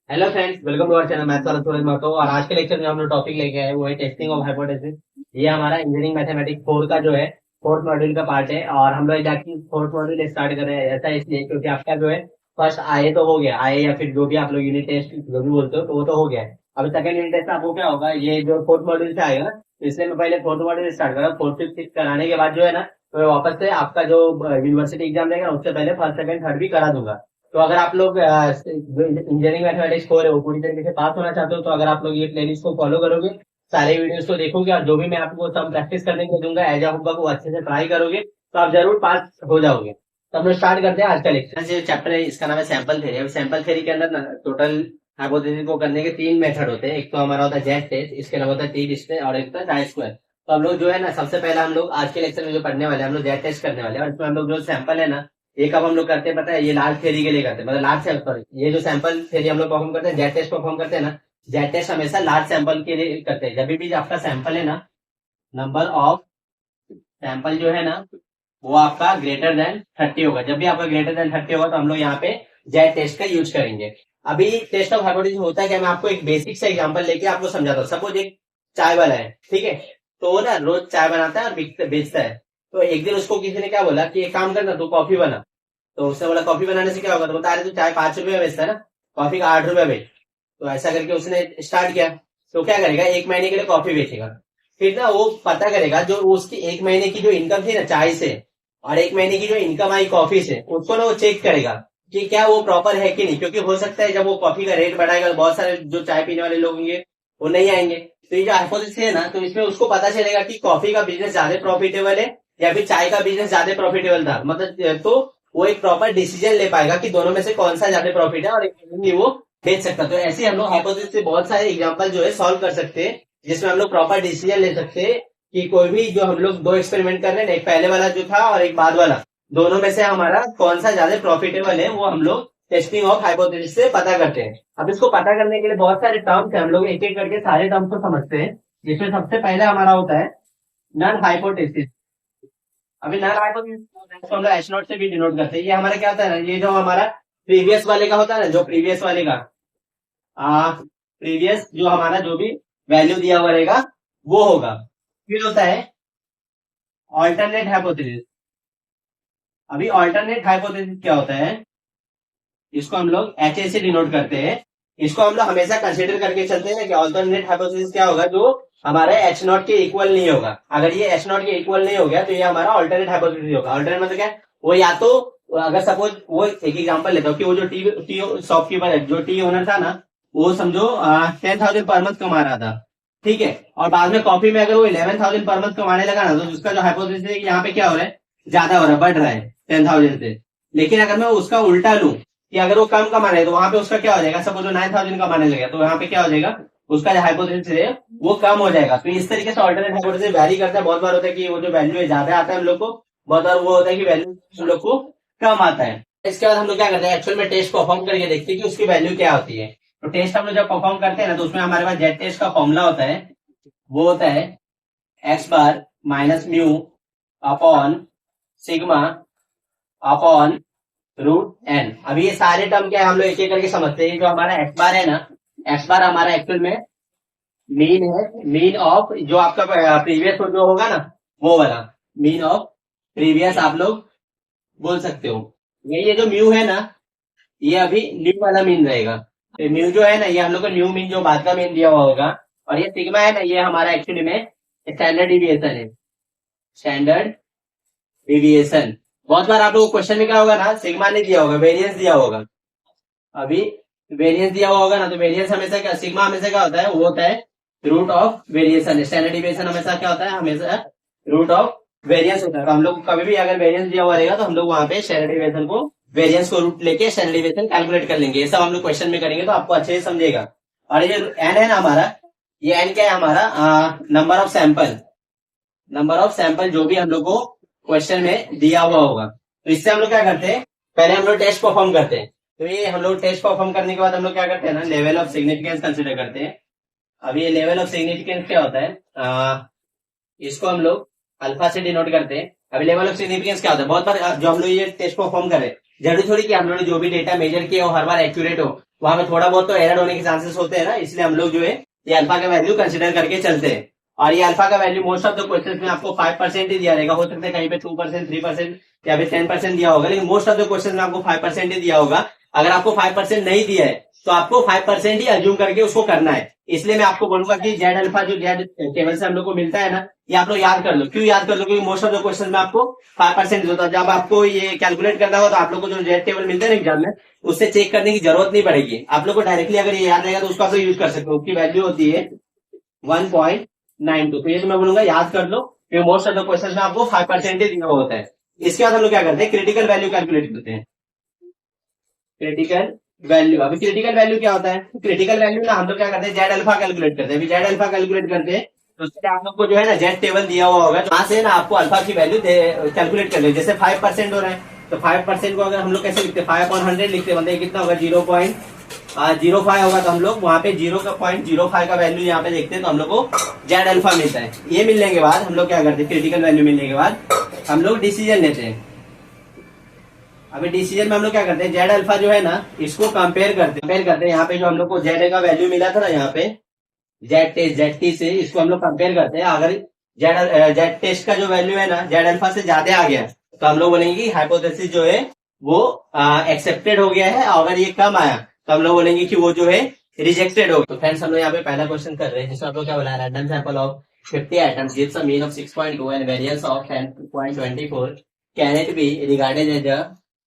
Hello friends, welcome to our channel maths वाला सूरज महतो। और आज के लेक्चर में हम लोग टॉपिक लेके आए वो है टेस्टिंग ऑफ हाइपोथेसिस। ये हमारा इंजीनियरिंग मैथमेटिक्स 4 का जो है फोर्थ मॉड्यूल का पार्ट है। और हम लोग एग्जैक्टली फोर्थ मॉड्यूल स्टार्ट कर रहे हैं, ऐसा इसलिए क्योंकि आपका जो है फर्स्ट आए तो हो गया, आए या फिर जो भी आप लोग यूनिट टेस्ट जो भी बोलते हो तो वो तो हो गया है। अब सेकंड यूनिट टेस्ट आपको क्या होगा, ये जो फोर्थ मॉड्यूल से आएगा तो इसलिए मैं पहले फोर्थ मॉड्यूल स्टार्ट कर रहा हूँ। फोर्थ फिफ्थ सिक्स कराने के बाद जो है ना, तो मैं वापस से आपका जो यूनिवर्सिटी एग्जाम रहेगा उससे पहले फर्स्ट सेकंड थर्ड भी करा दूंगा। तो अगर आप लोग इंजीनियरिंग मैथमेटिक्स को रहे हो पूरी तरीके से पास होना चाहते हो, तो अगर आप लोग ये प्लेलिस्ट को फॉलो करोगे, सारे वीडियोस को देखोगे और जो भी मैं आपको सब प्रैक्टिस करने को दूंगा एज अ होमवर्क वो अच्छे से ट्राई करोगे तो आप जरूर पास हो जाओगे। तो हम लोग स्टार्ट करते हैं आज का लेक्चर। जो चैप्टर है इसका नाम है सैंपल थ्योरी। अब सैंपल थ्योरी के अंदर ना टोटल हाइपोथेसिस को करने के 3 मेथड होते हैं। एक तो हमारा होता है जेड टेस्ट, इसके अलावा होता है टी डिस्प्ले और एक होता है चाई स्क्वायर। तो हम लोग जो है ना, सबसे पहला हम लोग आज के लेक्चर में जो पढ़ने वाले हैं हम लोग जेड टेस्ट करने वाले हैं। और इसमें हम लोग जो सैंपल है ना, ये कब हम लोग करते हैं पता है, ये लार्ज थ्योरी के लिए करते हैं, मतलब लार्ज सैंपल। ये जो सैंपल थ्योरी हम लोग परफॉर्म करते हैं, जेड टेस्ट परफॉर्म करते हैं ना, जेड टेस्ट हमेशा लार्ज सैंपल के लिए करते हैं। जब भी आपका सैंपल है ना, नंबर ऑफ सैंपल जो है ना वो आपका ग्रेटर देन 30 होगा। जब भी आपका ग्रेटर देन 30 होगा तो हम लोग यहाँ पे जेड टेस्ट का यूज करेंगे। अभी टेस्ट ऑफ हाइपोथेसिस होता है क्या, मैं आपको एक बेसिक सा एग्जांपल लेके आपको समझाता हूँ। सपोज एक चाय वाला है, ठीक है, तो वो ना रोज चाय बनाता है और बेचता है। तो एक दिन उसको किसी ने क्या बोला कि एक काम करना, तू कॉफी बना। तो उसने बोला कॉफी बनाने से क्या होगा, तो बता रहे तू चाय 5 रुपए में बेचता है ना, कॉफी का 8 रुपए बेच। तो ऐसा करके उसने स्टार्ट किया। तो क्या करेगा, 1 महीने के लिए कॉफी बेचेगा। फिर ना वो पता करेगा जो उसकी 1 महीने की जो इनकम थी ना चाय से, और 1 महीने की जो इनकम आई कॉफी से, उसको ना वो चेक करेगा कि क्या वो प्रॉपर है कि नहीं। क्योंकि हो सकता है जब वो कॉफी का रेट बढ़ाएगा तो बहुत सारे जो चाय पीने वाले लोग होंगे वो नहीं आएंगे। तो ये जो हाइपोथेसिस है ना, तो इसमें उसको पता चलेगा कि कॉफी का बिजनेस ज्यादा प्रॉफिटेबल है या फिर चाय का बिजनेस ज्यादा प्रॉफिटेबल था। मतलब तो वो एक प्रॉपर डिसीजन ले पाएगा कि दोनों में से कौन सा ज्यादा प्रॉफिट है और वो बेच सकता। तो ऐसे हम लोग हाइपोथेसिस से बहुत सारे एग्जांपल जो है सॉल्व कर सकते हैं, जिसमें हम लोग प्रॉपर डिसीजन ले सकते हैं कि कोई भी जो हम लोग 2 एक्सपेरिमेंट कर रहे हैं, एक पहले वाला जो था और एक बाद वाला, दोनों में से हमारा कौन सा ज्यादा प्रॉफिटेबल है वो हम लोग टेस्टिंग ऑफ हाइपोथेसिस से पता करते हैं। अब इसको पता करने के लिए बहुत सारे टर्म्स है, हम लोग एक एक करके सारे टर्म्स को समझते हैं। जिसमें सबसे पहला हमारा होता है नल हाइपोथेसिस। अभी नल हाइपोथेसिस हम लोग एच नॉट से भी डिनोट करते हैं। ये हमारा क्या होता है ना, ये जो हमारा प्रीवियस वाले का होता है ना, जो प्रीवियस वाले का प्रीवियस जो हमारा जो भी वैल्यू दिया हुआ रहेगा वो होगा। फिर होता है ऑल्टरनेट हाइपोथेसिस। अभी ऑल्टरनेट हाइपोथेसिस क्या होता है, इसको हम लोग एच ए से डिनोट करते हैं। इसको हम लोग हमेशा कंसिडर करके चलते हैं कि ऑल्टरनेट हाइपोथेसिस क्या होगा, जो हमारे एच नॉट के इक्वल नहीं होगा। अगर ये एच नॉट के इक्वल नहीं हो गया तो ये हमारा ऑल्टरनेट हाइपोथेसिस होगा। ऑल्टरनेट मतलब क्या है, वो या तो अगर सपोज वो एक एग्जांपल लेता हूँ कि वो जो टी शॉपकीपर है, जो टी ओनर था ना, वो समझो 10,000 पर मंथ कमा रहा था, ठीक है। और बाद में कॉफी में अगर वो 11,000 पर मंथ कमाने लगा ना, तो उसका जो हाइपोथेसिस है कि यहाँ पे क्या हो रहा है, ज्यादा हो रहा है, बढ़ रहा है 10,000 से। लेकिन अगर मैं उसका उल्टा लूं कि अगर वो कम कमा रहे तो वहां पे उसका क्या हो जाएगा, सपोज वो 9,000 कमाने लगा तो यहाँ पे क्या हो जाएगा, उसका जो हाइपोथेसिस है वो कम हो जाएगा। तो इस तरीके से ऑल्टरनेट हाइपोथेसिस वैरी करता है। बहुत बार होता है कि वो जो वैल्यू है ज्यादा आता है हम लोग को, बहुत बार वो होता है कि वैल्यू हम लोग को कम आता है। इसके बाद हम लोग क्या करते हैं, एक्चुअल में टेस्ट परफॉर्म करके देखते हैं कि उसकी वैल्यू क्या होती है। तो टेस्ट हम लोग जब परफॉर्म करते हैं ना, तो उसमें हमारे पास जेड टेस्ट का फॉर्मूला होता है, वो होता है X bar minus mu upon sigma upon root N. अभी ये सारे टर्म क्या है हम लोग एक एक करके समझते हैं। जो हमारा एक्स बार है ना, एक्स बार हमारा एक्चुअल में मीन है, मीन ऑफ जो आपका प्रीवियस जो होगा ना वो वाला, मीन ऑफ प्रीवियस आप लोग बोल सकते हो। ये जो म्यू है ना, ये अभी न्यू वाला मीन रहेगा। तो म्यू जो है ना, ये हम लोग को न्यू मीन जो बाद का मीन दिया हुआ होगा। और ये सिग्मा है ना, ये हमारा एक्चुअली में स्टैंडर्ड डिविएशन है, स्टैंडर्ड डिविएशन। बहुत बार आप लोग क्वेश्चन में क्या होगा ना, सिग्मा नहीं दिया होगा, वेरिएंस दिया होगा। अभी वेरिएंस दिया हुआ होगा ना, तो वेरिएंस हमेशा क्या, सिग्मा हमेशा क्या होता है, वो होता है root of variation. Standard deviation हमेशा क्या होता है, हमेशा रूट ऑफ वेरिएंस होता है। तो हम लोग कभी भी अगर वेरिएंस दिया हुआ रहेगा तो हम लोग वहां पे स्टैंडर्ड डिविएशन को, वेरिएंस को रूट लेके स्टैंडर्ड डिविएशन कैलकुलेट कर लेंगे। ये सब हम लोग क्वेश्चन में करेंगे तो आपको अच्छे से समझेगा। और ये एन है ना हमारा, ये एन क्या है हमारा, number of sample, number of sample जो भी हम लोग को क्वेश्चन में दिया हुआ होगा। तो इससे हम लोग क्या करते हैं, पहले हम लोग टेस्ट परफॉर्म करते हैं। तो ये हम लोग टेस्ट परफॉर्म करने के बाद हम लोग क्या करते हैं ना, लेवल ऑफ सिग्निफिकेंस कंसिडर करते हैं। अब ये लेवल ऑफ सिग्निफिकेंस क्या होता है, इसको हम लोग अल्फा से डिनोट करते हैं। अभी लेवल ऑफ सिग्निफिकेंस क्या होता है, बहुत बार जो हम लोग ये टेस्ट परफॉर्म कर रहे हैं, जरूरी थोड़ी कि हम लोगों ने जो भी डेटा मेजर किया हो हर बार एक्यूरेट हो। वहां पे थोड़ा बहुत तो एरर होने के चांसेस होते हैं ना, इसलिए हम लोग जो है ये अल्फा का वैल्यू कंसिडर करके चलते हैं। और ये अल्फा का value most of the question में आपको 5% ही दिया रहेगा, हो सकता है कहीं पे 2%, 3% या फिर 10% दिया होगा, लेकिन मोस्ट ऑफ द क्वेश्चन में आपको 5% ही दिया होगा। अगर आपको 5% नहीं दिया है तो आपको 5% ही अज्यूम करके उसको करना है। इसलिए मैं आपको बोलूंगा कि जेड अल्फा जो जेड टेबल से हम लोग को मिलता है ना, ये आप लोग याद कर लो। क्यों याद कर लो? क्योंकि मोस्ट ऑफ द क्वेश्चन में आपको 5% होता है। जब आपको ये कैलकुलेट करना हो तो आप लोग को जो जेड टेबल मिलता है ना एग्जाम में, उससे चेक करने की जरूरत नहीं पड़ेगी। आप लोग को डायरेक्टली अगर ये याद रहेगा तो उसको आप लोग यूज कर सकते हो। उसकी वैल्यू होती है 1.92। तो ये तो मैं बोलूंगा याद कर लो, क्योंकि मोस्ट ऑफ द क्वेश्चन में आपको 5% ही दिया होता है। इसके बाद हम लोग क्या करते हैं, क्रिटिकल वैल्यू कैलकुलेट करते हैं। क्रिटिकल वैल्यू, अभी क्रिटिकल वैल्यू क्या होता है? क्रिटिकल वैल्यू ना हम लोग क्या करते हैं, जेड अल्फा कैलकुलेट करते हैं। अभी जेड अल्फा कैलकुलेट करते हैं तो उसके लिए आप लोग को जो है ना जेड टेबल दिया हुआ होगा, तो वहां से ना आपको अल्फा की वैल्यू कैलकुलेट कर ले। जैसे 5% हो रहा है तो 5% को अगर हम लोग कैसे लिखते हैं, 5/100 लिखते हैं, मतलब कितना होगा 0.05 होगा। तो हम लोग वहां पे 0.05 का वैल्यू यहाँ पे देखते हैं, तो हम लोग को जेड अल्फा मिलता है। ये मिलने के बाद हम लोग क्या करते हैं, क्रिटिकल वैल्यू मिलने के बाद हम लोग डिसीजन लेते हैं। अभी डिसीजन में हम लोग क्या करते हैं, जेड अल्फा जो है ना इसको कंपेयर करते हैं। यहाँ पे जो हम लोग को जेड का वैल्यू मिला था ना, यहाँ पे जेड टी से इसको हम लोग कंपेयर करते हैं। अगर जेड टेस्ट का जो वैल्यू है ना जेड अल्फा से ज्यादा आ गया तो हम लोग बोलेंगे कि हाइपोथेसिस जो है वो एक्सेप्टेड हो गया है। अगर ये कम आया तो हम लोग बोलेंगे कि वो जो है रिजेक्टेड हो गया। तो फ्रेंड्स हम लोग यहाँ पे पहला क्वेश्चन कर रहे हैं, जिसमें आप लोग क्या बोला है, random sample of 50 items gives a mean of 6.2 and variance of 10.24 can it be regarded as a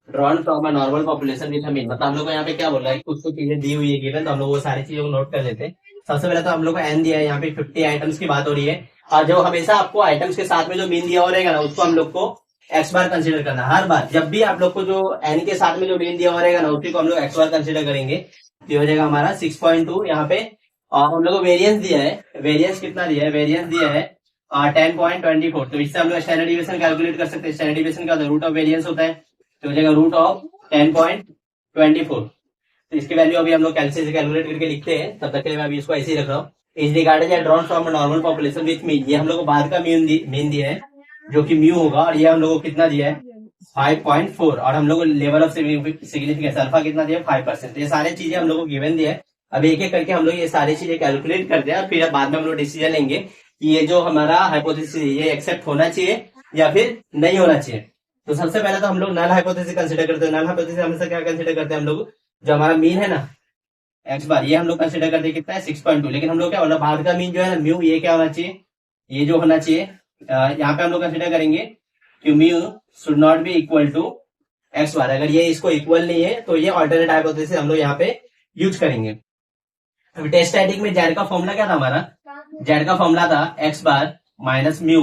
drawn from a normal population with mean. मतलब हम लोग को यहाँ पे क्या बोल रहा है, कुछ कुछ चीजें दी हुई है गिवन, तो हम लोग वो सारी चीजों को नोट कर लेते हैं। सबसे पहले तो हम लोग को एन दिया है, यहाँ पे 50 आइटम्स की बात हो रही है। और जो हमेशा आपको आइटम्स के साथ में जो मीन दिया हो रहेगा ना, उसको हम लोग को एक्स बार कंसिडर करना। हर बार जब भी आप लोग को जो एन के साथ में जो मीन दिया हो रहेगा ना, उसी को हम लोग एक्स बार कंसिडर करेंगे। तो हो जाएगा हमारा 6.2 यहाँ पे। और हम लोग को वेरियंस दिया है, वेरियंस कितना दिया है, वेरियंस दिया है 10.24। तो इससे हम लोग स्टैंडर्ड डिविएशन कैलकुलेट कर सकते हैं। स्टैंडर्ड डिविएशन का रूट ऑफ वेरियंस होता है, तो हो जाएगा रूट ऑफ 10.24। तो इसकी वैल्यू अभी हम लोग कैलकुलेट से कैलकुलेट करके लिखते हैं। तब तक के लिए मैं अभी इसको ऐसे ही रख रहा हूँ। Is regarded as drawn from normal population with mean, ये हम लोग को बाद का मीन दिया है जो कि म्यू होगा। और ये हम लोग को कितना दिया है 5.4। और हम लोग को लेवल ऑफ सिग्निफिकेंस अल्फा कितना दिया 5%। ये सारी चीजें हम लोग को गिवन दिया है। अब एक एक करके हम लोग ये सारी चीजें कैलकुलेट करते हैं, फिर बाद में हम लोग डिसीजन लेंगे कि ये जो हमारा हाइपोथेसिस ये एक्सेप्ट होना चाहिए या फिर नहीं होना चाहिए। तो सबसे पहले तो हम लोग नल हाइपोथेसिस कंसीडर करते हैं। नल हाइपोथेसिस हमेशा क्या कंसीडर करते हैं हम लोग, जो हमारा मीन है ना एक्स बार, ये हम लोग कंसीडर करते हैं कितना है 6.2। लेकिन हम लोग क्या बोला, बाद का मीन जो है ना म्यू, ये क्या होना चाहिए, ये जो होना चाहिए यहाँ पे हम लोग कंसीडर करेंगे कि mu should not be equal to X bar. अगर ये इसको इक्वल नहीं है तो ये ऑल्टरनेट हाइपोथेसिस हम लोग यहाँ पे यूज करेंगे। अभी टेस्ट स्टैटिक में जेड का फॉर्मूला क्या था हमारा, जेड का फॉर्मूला था X bar minus mu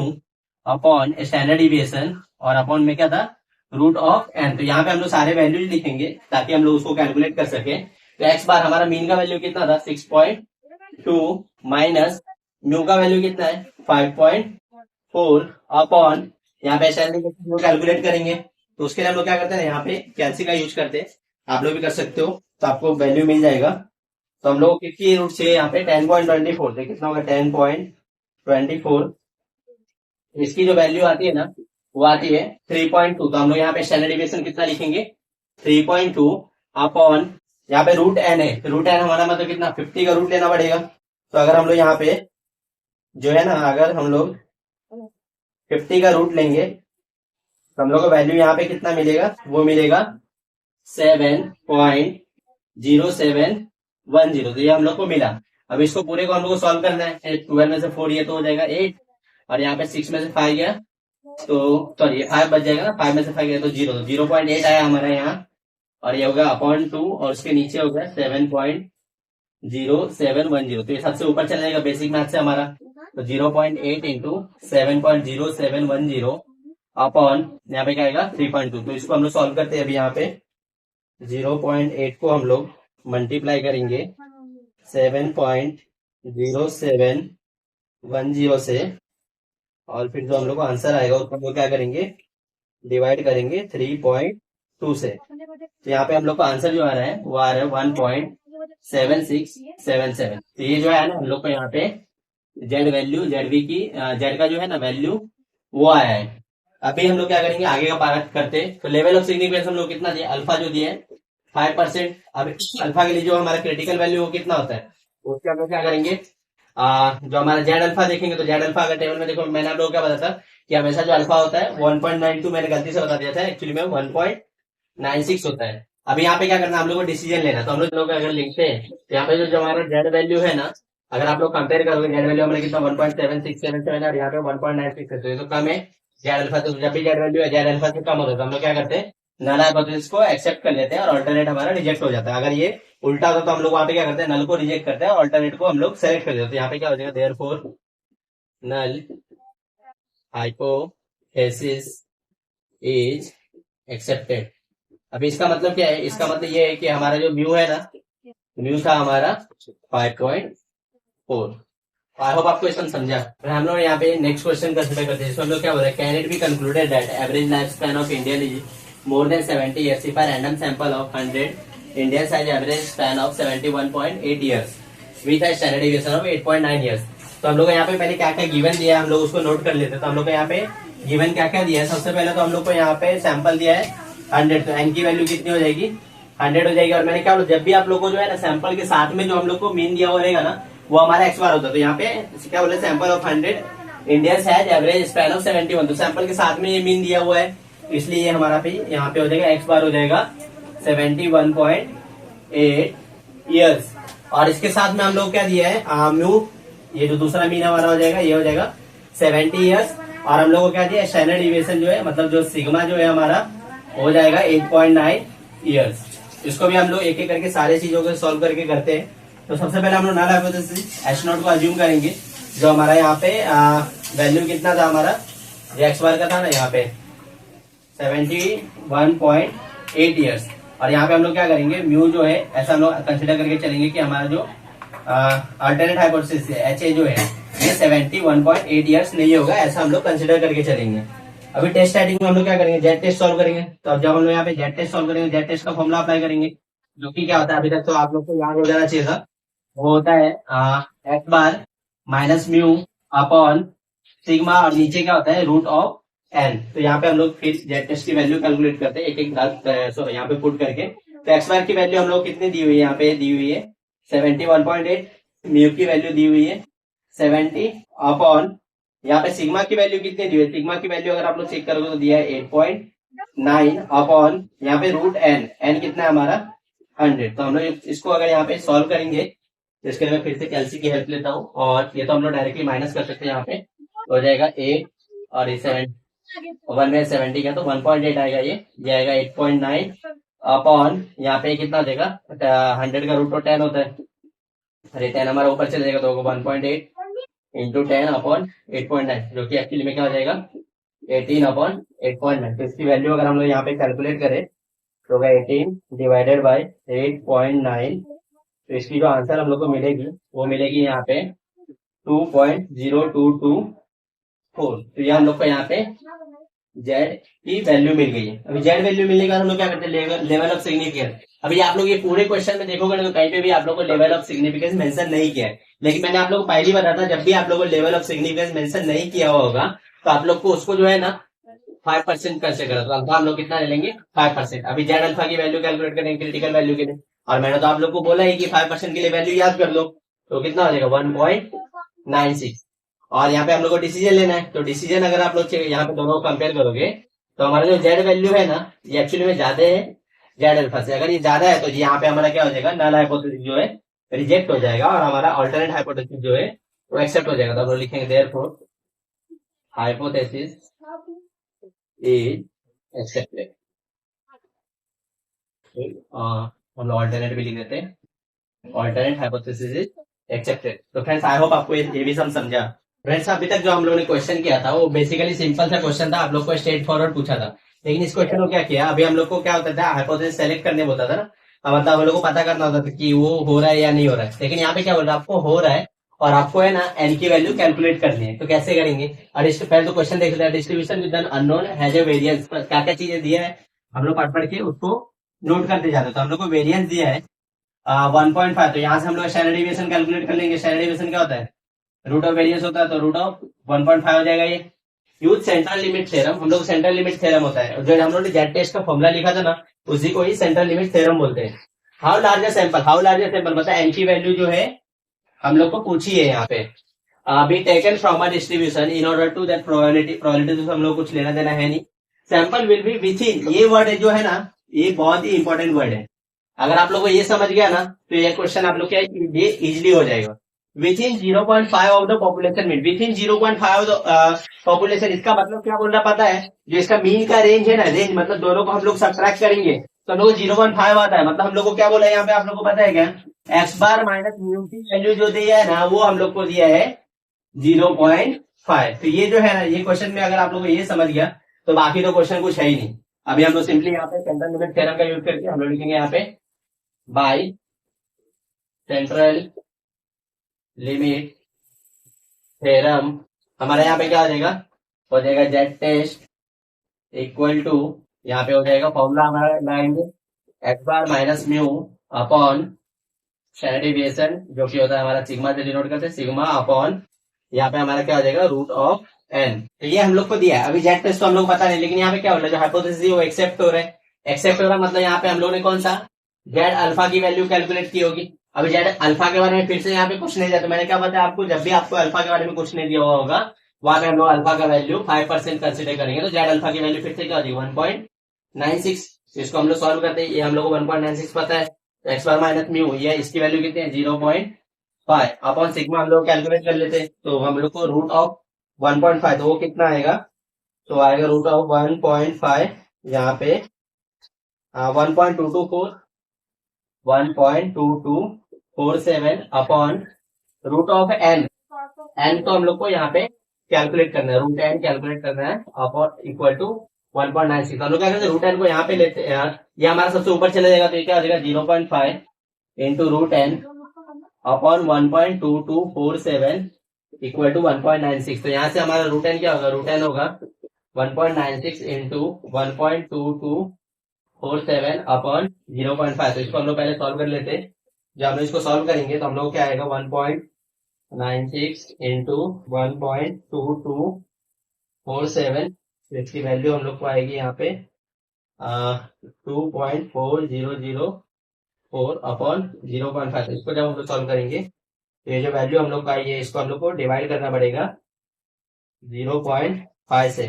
upon standard deviation और अपॉन में क्या था रूट ऑफ एन। तो यहाँ पे हम लोग सारे वैल्यूज लिखेंगे ताकि हम लोग उसको कैलकुलेट कर सके। तो एक्स बार हमारा मीन का वैल्यू कितना था 6.2 माइनस म्यू का वैल्यू कितना है 5.4 अपॉन यहाँ पे स्टैंडर्ड कैलकुलेट करेंगे। तो उसके लिए हम लोग क्या करते हैं, यहाँ पे कैलसी का यूज करते हैं, आप लोग भी कर सकते हो, तो आपको वैल्यू मिल जाएगा। तो हम लोग कितनी रूट से यहाँ पे 10.24 से कितना होगा 10.24। इसकी जो वैल्यू आती है ना वो आती है 3.2। तो हम लोग यहाँ पे स्टैंडर्ड डिविएशन कितना लिखेंगे 3.2 अपॉन यहाँ पे रूट एन है। रूट एन हमारा मतलब कितना 50 का रूट लेना पड़ेगा। तो अगर हम लोग यहाँ पे जो है ना, अगर हम लोग 50 का रूट लेंगे तो हम लोग को वैल्यू यहाँ पे कितना मिलेगा, वो मिलेगा 7.0710। तो ये हम लोग को मिला। अब इसको पूरे को हम लोग को सॉल्व करना है। 12 में से 4 ये तो हो जाएगा 8, और यहाँ पे 6 में से 5 गया तो सॉरी 5 बच जाएगा ना, 5 में से 5 गया तो 0, तो 0.8 आया हमारा यहाँ। और ये होगा अपॉन 2 और उसके नीचे हो गया 7.0710। तो ये सबसे ऊपर चल जाएगा बेसिक मैथ से हमारा। तो 0.8 इंटू 7.0710 अपॉन यहाँ पे क्या आएगा 3.2। तो इसको हम लोग सॉल्व करते हैं। अभी यहाँ पे 0.8 को हम लोग मल्टीप्लाई करेंगे 7.0710 से, और फिर जो हम लोग को आंसर आएगा उसको हम लोग क्या करेंगे डिवाइड करेंगे 3.2 से। तो यहाँ पे हम लोग को आंसर जो आ रहा है वो आ रहा है 1.7677। तो ये जो है ना हम लोग को यहाँ पे जेड वैल्यू जेड वी की जेड का जो है ना वैल्यू वो आया है। अभी हम लोग क्या करेंगे आगे का पार्ट करते हैं। तो लेवल ऑफ सिग्निफिकेंस हम लोग कितना दिया, अल्फा जो दिया है 5%। अब अल्फा के लिए जो हमारा क्रिटिकल वैल्यू वो कितना होता है, उसके हम लोग क्या करेंगे, जो हमारा जेड अल्फा देखेंगे, तो जेड अल्फा अगर टेबल में देखो, मैंने आप लोगों को क्या बताया था कि हमेशा जो अल्फा होता है 1.92, मैंने गलती से बता दिया था, एक्चुअली में 1.96 होता है। अभी यहाँ पे क्या करना है, हम लोग को डिसीजन लेना है। तो हम लोग अगर लिखते हैं तो यहाँ पे जो हमारा जेड वैल्यू है ना, अगर आप लोग कंपेयर करोगे, जेड वैल्यू हमारे कितना 1.7677 है और यहाँ पे 1.96 है, तो ये तो कम है जेड अल्फा। तो जब भी जेड वैल्यू है जेड अल्फा से कम होता है तो हम लोग क्या करते हैं, नल हाइपोथेसिस को एक्सेप्ट कर लेते हैं और अल्टरनेट हमारा रिजेक्ट हो जाता है। अगर ये उल्टा होता तो हम लोग वहां पे क्या करते हैं, नल को रिजेक्ट करते हैं और अल्टरनेट को हम लोग सेलेक्ट कर देते हैं। तो यहाँ पे क्या हो जाएगा, therefore null hypothesis is accepted. अभी इसका मतलब क्या है, इसका मतलब ये है कि हमारा जो म्यू है ना, म्यू था हमारा 5.4। आई होप आपको इसमें समझा। फिर हम लोग यहाँ पे नेक्स्ट क्वेश्चन कंसिडर करते हैं, इसमें हम लोग क्या बोल रहे हैं, can it be concluded that average life span of Indian is more than 70 years if a random sample of 100 Indians has average span of 71.8 years with a standard deviation of 8.9 years। तो हम लोग को यहाँ पे पहले क्या क्या given दिया है, हम लोग उसको नोट कर लेते हैं। तो हम लोग को यहाँ पे गिवन क्या क्या दिया है, सबसे पहले तो हम लोग को यहाँ पे सैंपल दिया है 100, तो एन की वैल्यू कितनी हो जाएगी, 100 हो जाएगी। और मैंने क्या बोला, जब भी आप लोग को जो है ना सैंपल के साथ में जो हम लोग को मीन दिया हुआ रहेगा ना, वो हमारा एक्स बार होता है। तो यहाँ पे क्या बोले, sample of 100 Indians has average span of 71, तो सैंपल के साथ में ये मीन दिया हुआ है, इसलिए ये हमारा पे यहाँ पे हो जाएगा एक्स बार हो जाएगा 71.8 ईयर्स। और इसके साथ में हम लोग क्या दिया है, म्यू, ये जो दूसरा मीन हमारा हो जाएगा ये हो जाएगा 70 ईयर्स। और हम लोग को क्या दिया, स्टैंडर्ड डिविएशन जो है, मतलब जो सिग्मा जो है हमारा हो जाएगा 8.9 ईयर्स। इसको भी हम लोग एक एक करके सारे चीजों को सॉल्व करके करते हैं। तो सबसे पहले हम लोग नल हाइपोथेसिस एच नॉट को अज्यूम करेंगे, जो हमारा यहाँ पे वैल्यू कितना था हमारा, जो एक्स बार का था ना यहाँ पे 71.8 ईयर्स। और यहाँ पे हम लोग क्या करेंगे, म्यू जो है ऐसा हम लोग कंसिडर करके चलेंगे कि हमारा जो अल्टरनेट हाइपोथेसिस एच ए जो है ये 71.8 ईयर्स नहीं होगा, ऐसा हम लोग कंसिडर करके चलेंगे। अभी टेस्ट स्टार्टिंग में हम लोग क्या करेंगे, जेड टेस्ट सॉल्व करेंगे। तो अब जब हम लोग यहाँ पे जेड टेस्ट सॉल्व करेंगे, जेड टेस्ट का फॉर्मुला अप्लाई करेंगे, जो कि क्या होता है, अभी तक तो आप लोग को याद हो जाना चाहिए था। वो होता है X bar minus mu upon sigma, और नीचे क्या होता है, रूट ऑफ एन। तो यहाँ पे हम लोग फिर जेड टेस्ट की वैल्यू कैलकुलेट करते हैं एक एक यहाँ पे पुट करके। तो एक्स बार की वैल्यू हम लोग कितनी दी हुई है, यहाँ पे दी हुई है 71.8, म्यू की वैल्यू दी हुई है 70 अपॉन, यहाँ पे सिग्मा की वैल्यू कितनी दी हुई है, सिग्मा की वैल्यू अगर आप लोग चेक करोगे तो दिया है 8.9 अपॉन, यहाँ पे रूट एन, एन कितना है हमारा 100। तो हम लोग इसको अगर यहाँ पे सॉल्व करेंगे, तो इसके लिए मैं फिर से कैलसी की हेल्प लेता हूँ, और ये तो हम लोग डायरेक्टली माइनस कर सकते हैं। यहाँ पे हो जाएगा 8 और ये 7, 1 में 70 का तो 1.8 आएगा, ये आएगा 8.9 अपॉन, यहाँ पे कितना देगा, 100 का रूट तो 10 होता है, अरे 10 हमारा ऊपर चले जाएगा, तो 1.8 इंटू 10 अपॉन 8.9, जो कि एक्चुअली में क्या हो जाएगा 18 अपॉन 8.9। तो इसकी वैल्यू अगर हम लोग यहाँ पे कैलकुलेट करें तो होगा 18 डिवाइडेड बाई 8.9। तो इसकी जो आंसर हम लोग को मिलेगी वो मिलेगी यहाँ पे 2.0224। तो ये हम लोग को यहाँ पे जेड की वैल्यू मिल गई है। अभी जेड वैल्यू मिलने के बाद हम लोग क्या करते हैं, लेवल ऑफ सिग्निफिकेंस। अभी आप लोग ये पूरे क्वेश्चन में देखोगे ना, तो कहीं पे भी आप लोग को लेवल ऑफ सिग्निफिकेंस मेंशन नहीं किया है, लेकिन मैंने आप लोग को पहली बताया था, जब भी आप लोग को लेवल ऑफ सिग्निफिकेंस मेंशन नहीं किया हुआ होगा तो आप लोग को उसको जो है ना 5% कंसिडर, तो अल्फा हम लोग कितना ले लेंगे 5%। अभी जेड अल्फा की वैल्यू कैलकुलेट करेंगे क्रिटिकल वैल्यू के लिए, और मैंने तो आप लोग को बोला है कि 5% के लिए वैल्यू याद कर लो, तो कितना हो जाएगा 1.96। और यहाँ पे हम लोग को डिसीजन लेना है, तो डिसीजन अगर आप लोग यहाँ पे दोनों को कंपेयर करोगे तो हमारा जो जेड वैल्यू है ना, ये एक्चुअली में ज्यादा है जेड अल्फा से। अगर ये ज्यादा है तो यहाँ पे हमारा क्या हो जाएगा, नल हाइपोथेसिस जो है रिजेक्ट हो जाएगा, और हमारा अल्टरनेट हाइपोथेसिस जो है वो एक्सेप्ट हो जाएगा। तो हम लोग लिखेंगे देयरफॉर हाइपोथेसिस इज एक्सेप्टेड। हम लोग अल्टरनेट भी लिख देते हैं, अल्टरनेट हाइपोथेसिस इज एक्सेप्टेड। तो फ्रेंड्स आई होप आपको ये भी सब समझा। फ्रेंड्स अभी तक जो हम लोगों ने क्वेश्चन किया था वो बेसिकली सिंपल सा क्वेश्चन था, आप लोग को स्ट्रेट फॉरवर्ड पूछा था। लेकिन इस क्वेश्चन को क्या किया, अभी हम लोग को क्या होता था, हाइपोथेसिस सेलेक्ट करने होता था ना, मतलब हम लोग को पता करना होता था कि वो हो रहा है या नहीं हो रहा है। लेकिन यहाँ पे क्या बोल रहा है, आपको हो रहा है और आपको है ना एन की वैल्यू कैलकुलेट करनी है। तो कैसे करेंगे, और पहले तो क्वेश्चन देख लेते हैं, distribution with an unknown has a variance, क्या क्या चीजें दिया है हम लोग पढ़ पढ़ के उसको नोट करते जाते हैं। तो हम लोग को वेरिएंस दिया है 1.5, तो यहाँ से हम लोग स्टैंडर्ड डिविएशन कैलकुलेट कर लेंगे। स्टैंडर्ड डिविएशन क्या होता है, रूट ऑफ वेरिएंस होता है, तो रूट ऑफ 1.5 हो जाएगा ये। यूज सेंट्रल लिमिट थ्योरम, हम लोग सेंट्रल लिमिट थ्योरम होता है, जो हम लोग ने जेड टेस्ट का फॉर्मूला लिखा था ना, उसी को ही सेंट्रल लिमिट थ्योरम बोलते हैं। How large sample, how large sample मतलब एन की वैल्यू जो है हम लोग को पूछी है यहाँ पे, be taken from a distribution in order to that probability, probability तो हम लोग कुछ लेना देना है नहीं। Sample will be within, ये वर्ड जो है ना, ये बहुत ही इंपॉर्टेंट वर्ड है। अगर आप लोग को ये समझ गया ना, तो ये क्वेश्चन आप लोग क्या ये इजिली हो जाएगा। With in 0.5 of the population mean, with in 0.5 of the population, इसका मतलब क्या बोल रहा पता है, जो इसका मीन का रेंज है ना, रेंज मतलब दोनों को हम लोग सब्ट्रैक्ट करेंगे तो हम लोग 0.5 आता है, मतलब हम लोग को क्या बोला है यहाँ पे, आप लोग को पता है क्या, एक्स बार माइनस म्यू की वैल्यू जो दिया है ना, वो हम लोग को दिया है 0.5। तो ये जो है ना, ये क्वेश्चन में अगर आप लोग को ये समझ गया तो बाकी तो क्वेश्चन कुछ है ही नहीं। अभी हम लोग सिंपली यहाँ पे सेंट्रल लिमिट थ्योरम का यूज करके हम लोग लिखेंगे यहाँ पे बाय सेंट्रल लिमिट थ्योरम, हमारा यहाँ पे क्या हो जाएगा जेड टेस्ट इक्वल टू, यहाँ पे हो जाएगा फॉर्मूला हमारा लगाएंगे X bar minus mu upon standard deviation जो कि होता है हमारा सिग्मा से डिनोट करते हैं, सिग्मा अपॉन यहाँ पे हमारा क्या हो जाएगा रूट ऑफ एन। तो ये हम लोग को दिया है, अभी जेड टेस्ट तो हम लोग पता नहीं, लेकिन यहाँ पे क्या हो रहा है, जो हाइपोथेसिस वो एक्सेप्ट हो रहा है, एक्सेप्ट हो रहा है मतलब यहाँ पे हम लोग ने कौन सा जेड अल्फा की वैल्यू कैलकुलेट की होगी। अभी जेड अल्फा के बारे में फिर से यहाँ पे कुछ नहीं दिया, तो मैंने क्या बताया आपको, जब भी आपको अल्फा के बारे में कुछ नहीं दिया हुआ होगा वहां पे हम लोग अल्फा का वैल्यू 5% कंसिडर करेंगे, तो जेड अल्फा की वैल्यू फिर से क्या होगी 1.96। इसको हम लोग सॉल्व करते हैं, ये हम लोग को 1.96 पता है, एक्स बार माइनस म्यू, ये इसकी वैल्यू कितनी है 0.5 अपॉन सिग्मा हम लोग कैलकुलेट कर लेते हैं, तो हम लोग को रूट ऑफ 1.5, तो वो कितना आएगा, तो आएगा रूट ऑफ 1.5 यहाँ पे 1.2247 upon root of n, n तो हम लोग को यहाँ पे कैलकुलेट करना है, रूट एन कैलकुलेट करना है अपॉन इक्वल टू 1.96। हम लोग क्या करते हैं, रूट एन को यहाँ पे लेते हैं, ये हमारा सबसे ऊपर चले जाएगा, तो ये क्या हो जाएगा 0.5 into root n upon 1.2247 equal to 1.96। तो यहाँ से हमारा रूट एन क्या होगा, रूट एन होगा 1.96 इंटू 1.2247 अपॉन 0.5। तो इसको हम लोग पहले सॉल्व कर लेते हैं, जब हम लोग इसको सॉल्व करेंगे तो हम लोग क्या आएगा 1.96 इंटू 1.2247, इसकी वैल्यू हम लोग को आएगी यहाँ पे 2.4004 अपॉन 0.5। इसको जब हम लोग सॉल्व करेंगे तो ये जो वैल्यू हम लोग का आई है, इसको हम लोग को डिवाइड करना पड़ेगा 0.5 से,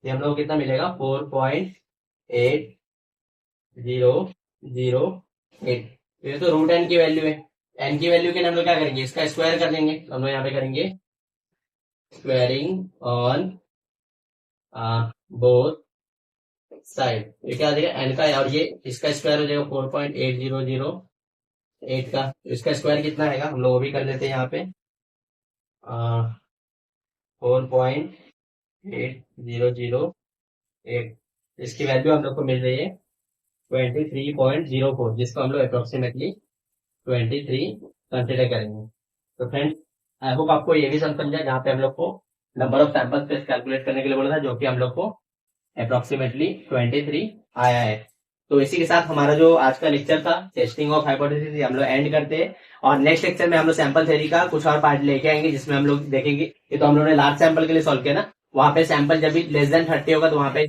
ये हम लोग को कितना मिलेगा 4.8008। ये तो रूट एन की वैल्यू है, एन की वैल्यू के लिए हम लोग क्या करेंगे, इसका स्क्वायर कर देंगे, तो हम लोग यहाँ पे करेंगे स्क्वायरिंग ऑन बोथ साइड, ये क्या आ जाएगा एन का, और ये इसका स्क्वायर हो जाएगा 4.8008 का, इसका स्क्वायर कितना आएगा हम लोग वो भी कर लेते हैं यहाँ पे 4.8008, इसकी वैल्यू हम लोग को मिल रही है 23.04, जिसको हम लोग अप्रोक्सीमेटली 23 कंसिडर करेंगे। तो फ्रेंड्स आई होप आपको ये भी समझा, जहाँ पे हम लोग को नंबर ऑफ सैंपल्स कैलकुलेट करने के लिए बोला था, जो कि हम लोग को अप्रोक्सीमेटली 23 आया है। तो इसी के साथ हमारा जो आज का लेक्चर था टेस्टिंग ऑफ हाइपोथेसिस हम लोग एंड करते हैं, और नेक्स्ट लेक्चर में हम लोग सैंपल थ्योरी का कुछ और पार्ट लेके आएंगे, जिसमें हम लोग देखेंगे, ये तो हम लोगों ने लार्ज सैंपल के लिए सॉल्व किया ना, वहां पे सैंपल जब भी लेस देन 30 होगा तो वहां पे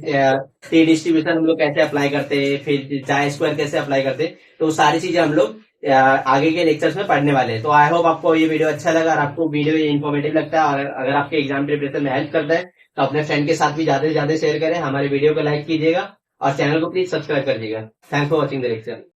टी डिस्ट्रीब्यूशन हम लोग कैसे अप्लाई करते हैं, फिर चाय स्क्वायर कैसे अप्लाई करते हैं, तो सारी चीजें हम लोग आगे के लेक्चर्स में पढ़ने वाले हैं। तो आई होप आपको ये वीडियो अच्छा लगा, और आपको वीडियो इन्फॉर्मेटिव लगता है, और अगर आपके एग्जाम प्रिपरेशन में हेल्प करता है तो अपने फ्रेंड के साथ भी ज्यादा से ज्यादा शेयर करें, हमारे वीडियो को लाइक कीजिएगा और चैनल को प्लीज सब्सक्राइब कर दीजिएगा। Thanks for watching the lecture.